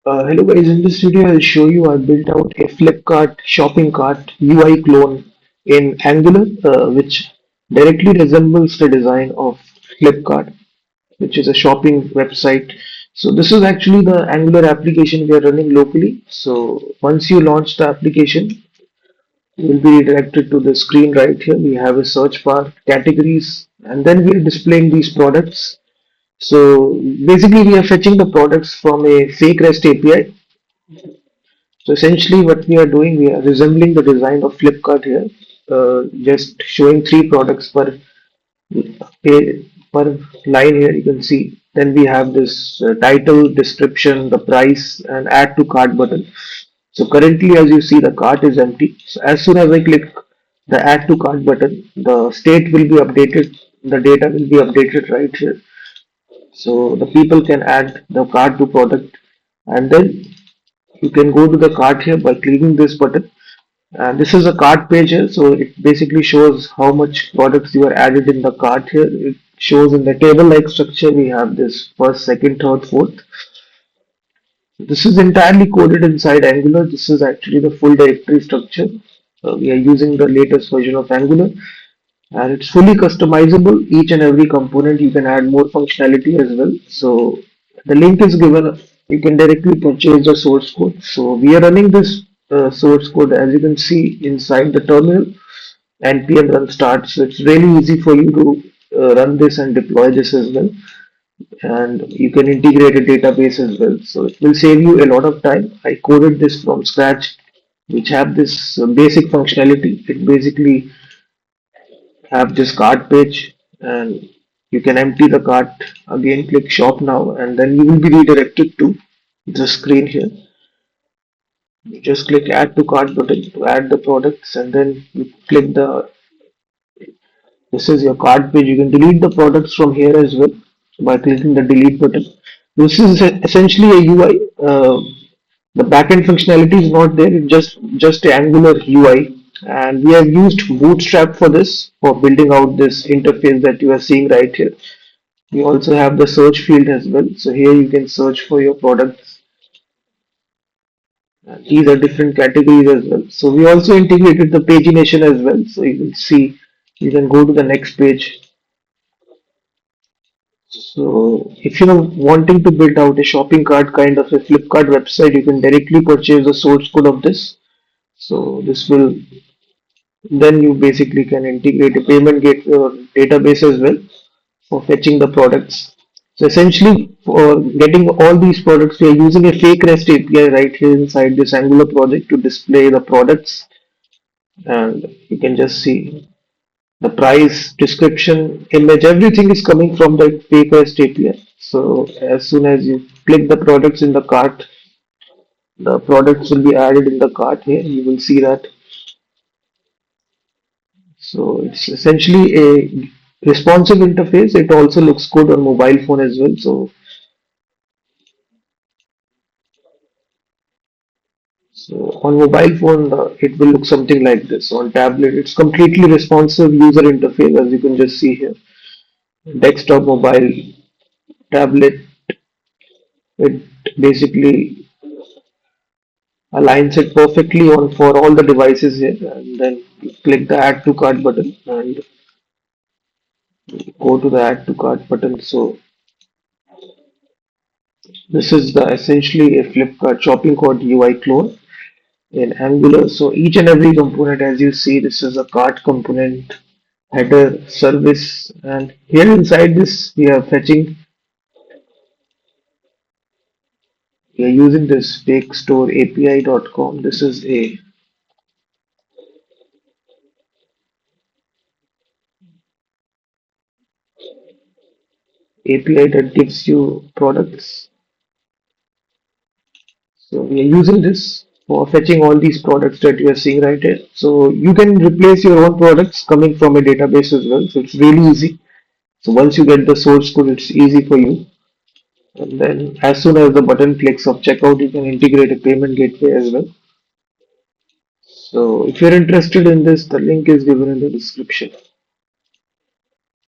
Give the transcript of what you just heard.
Hello guys, in this video I'll show you I built out a Flipkart shopping cart UI clone in Angular, which directly resembles the design of Flipkart, which is a shopping website. So this is actually the Angular application we are running locally. So once you launch the application, you will be redirected to the screen right here. We have a search bar, categories, and then we are displaying these products. So basically we are fetching the products from a fake REST API. So essentially, what we are doing, we are resembling the design of Flipkart here, just showing three products per line here. You can see. Then we have this title, description, the price, and add to cart button. So currently, as you see, the cart is empty. So as soon as I click the add to cart button, the state will be updated. The data will be updated right here. So the people can add the cart to product, and then you can go to the cart here by clicking this button. And this is a cart page here, so it basically shows how much products you are added in the cart here. It shows in the table-like structure. We have this first, second, third, fourth. This is entirely coded inside Angular. This is actually the full directory structure. We are using the latest version of Angular, and it's fully customizable. Each and every component you can add more functionality as well. So the link is given. You can directly purchase the source code. So we are running this source code, as you can see, inside the terminal. npm run start. So it's really easy for you to run this and deploy this as well. And you can integrate a database as well. So it will save you a lot of time. I coded this from scratch, which have this basic functionality. It basically have this cart page, and you can empty the cart. Again, click shop now, and then you will be redirected to the screen here. You just click add to cart button to add the products, and then you click the this is your cart page. You can delete the products from here as well by clicking the delete button. This is essentially a UI. The backend functionality is not there. It's just a Angular UI, and we have used Bootstrap for this for building out this interface that you are seeing right here. We also have the search field as well. So here you can search for your products. These are different categories as well. So we also integrated the pagination as well. So you can see you can go to the next page. So if you're wanting to build out a shopping cart kind of a Flipkart website, you can directly purchase the source code of this. So this will then you basically can integrate a payment gateway or database as well for fetching the products. So essentially for getting all these products, we are using a fake REST API right here inside this Angular project to display the products, and you can just see the price, description, image, everything is coming from the fake REST API. So as soon as you click the products in the cart, the products will be added in the cart here. You will see that. So it's essentially a responsive interface. It also looks good on mobile phone as well. So on mobile phone, it will look something like this. On tablet, it's completely responsive user interface, as you can just see here. Desktop, mobile, tablet, it basically aligns it perfectly on for all the devices here, and then click the add to cart button and go to the add to cart button. So this is the essentially a Flipkart shopping cart UI clone in Angular. So each and every component, as you see, this is a cart component, header, service, and here inside this we are fetching. We are using this fake store API.com. This is a API that gives you products. So we are using this for fetching all these products that you are seeing right here. So you can replace your own products coming from a database as well. So it's really easy. So once you get the source code, it's easy for you. And then as soon as the button clicks of checkout, you can integrate a payment gateway as well. So if you're interested in this, the link is given in the description.